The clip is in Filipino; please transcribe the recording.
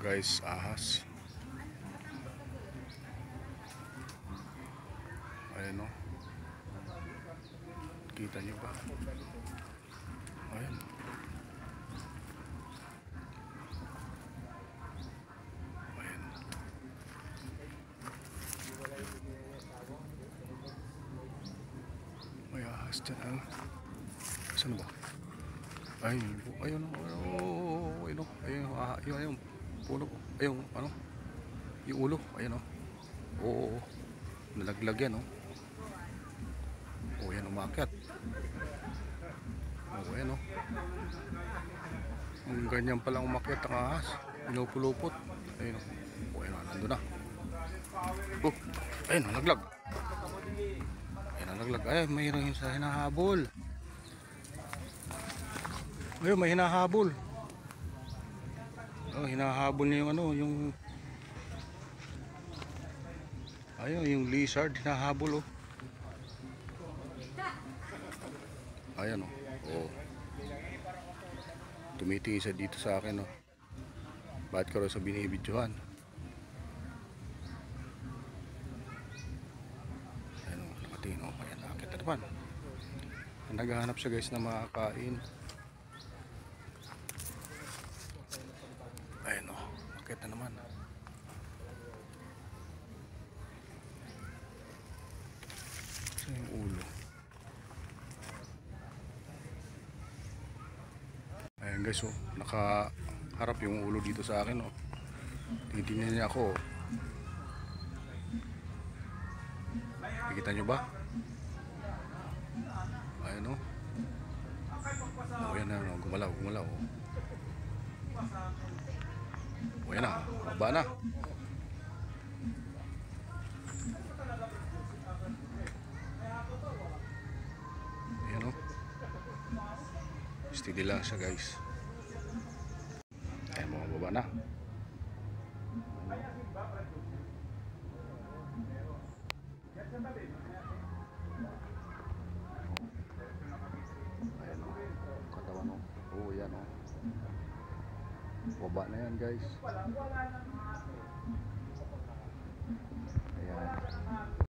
Guys, ahas. Ayan o. Kita nyo ba? Ayan. Ayan. May ahas dyan. Saan ba? Ayun. Ayun o. Ayun o. Ayun. Puno. Ayun. Ano? Yung ulo. Ayun o. Oo. Nalaglag yan o. O yan, umakyat. O yan o. Ang ganyan palang umakyat ang ahas. Pinupulupot. Ayun o. O yan o, nandun na. Ayun, nalaglag. Ayun, nalaglag. Ay, mayroon yun sa hinahabol. Ayun, may hinahabol. Oh, hinahabol niya yung ano, yung ayun, yung lizard hinahabol oh. Ayan oh. Oh. Tumitingin siya dito sa akin oh. Bakit ko rin sa binibidyohan? Ayan oh, nakatingin oh. Ayan, nakakit na naman. Naghahanap siya guys na makakain. Ayan o, bakit na naman. Saan yung ulo? Ayan guys o, nakaharap yung ulo dito sa akin o. Titingnan niya ako o. Nakikita nyo ba? Ayan o. O yan na, gumalaw o. O yan na, baba na. Ayan o. Steady lang siya guys. Ayan, mga baba na. Ayan o, katawan o. Oo, yan o. Baba na yan guys. Ayan.